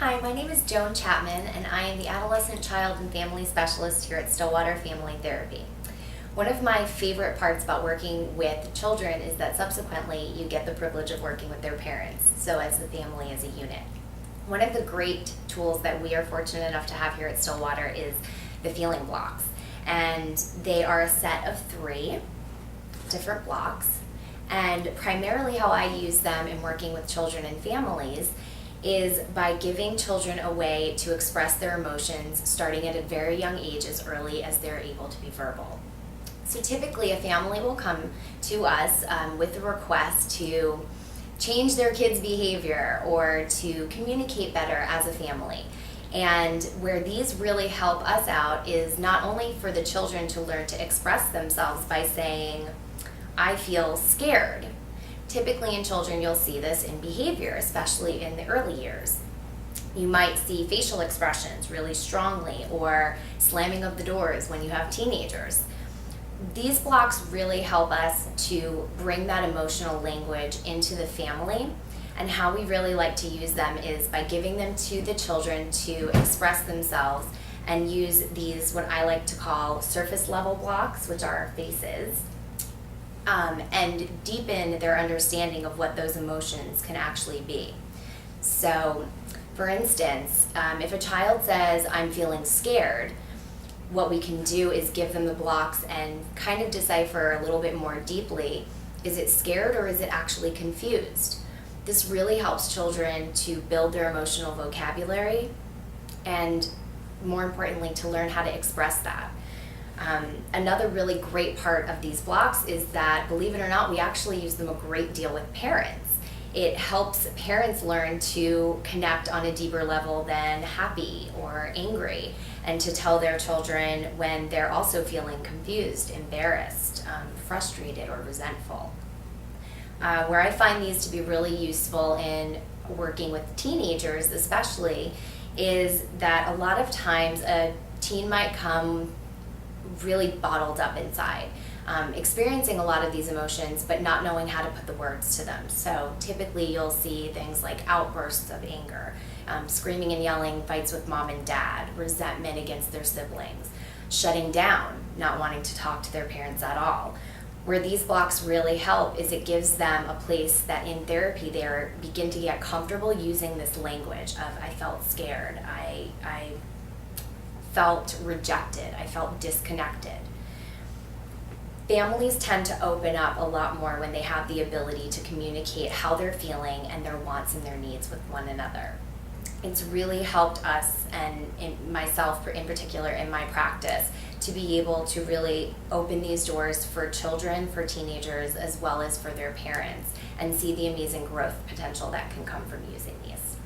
Hi, my name is Joan Chapman, and I am the Adolescent Child and Family Specialist here at Stillwater Family Therapy. One of my favorite parts about working with children is that subsequently you get the privilege of working with their parents, so as the family as a unit. One of the great tools that we are fortunate enough to have here at Stillwater is the feeling blocks, and they are a set of 3 different blocks, and primarily how I use them in working with children and families is by giving children a way to express their emotions starting at a very young age, as early as they're able to be verbal. So typically a family will come to us with a request to change their kids' behavior or to communicate better as a family. And where these really help us out is not only for the children to learn to express themselves by saying, "I feel scared." Typically in children, you'll see this in behavior, especially in the early years. You might see facial expressions really strongly, or slamming of the doors when you have teenagers. These blocks really help us to bring that emotional language into the family, and how we really like to use them is by giving them to the children to express themselves and use these, what I like to call surface level blocks, which are faces. And deepen their understanding of what those emotions can actually be. So, for instance, if a child says, "I'm feeling scared," what we can do is give them the blocks and kind of decipher a little bit more deeply, is it scared or is it actually confused? This really helps children to build their emotional vocabulary and, more importantly, to learn how to express that. Another really great part of these blocks is that, believe it or not, we actually use them a great deal with parents. It helps parents learn to connect on a deeper level than happy or angry, and to tell their children when they're also feeling confused, embarrassed, frustrated, or resentful. Where I find these to be really useful in working with teenagers especially is that a lot of times a teen might come really bottled up inside, experiencing a lot of these emotions but not knowing how to put the words to them. So typically you'll see things like outbursts of anger, screaming and yelling, fights with mom and dad, resentment against their siblings, shutting down, not wanting to talk to their parents at all. Where these blocks really help is it gives them a place that in therapy they begin to get comfortable using this language of, "I felt scared, I felt rejected, I felt disconnected." Families tend to open up a lot more when they have the ability to communicate how they're feeling and their wants and their needs with one another. It's really helped us, and myself in particular in my practice, to be able to really open these doors for children, for teenagers, as well as for their parents, and see the amazing growth potential that can come from using these.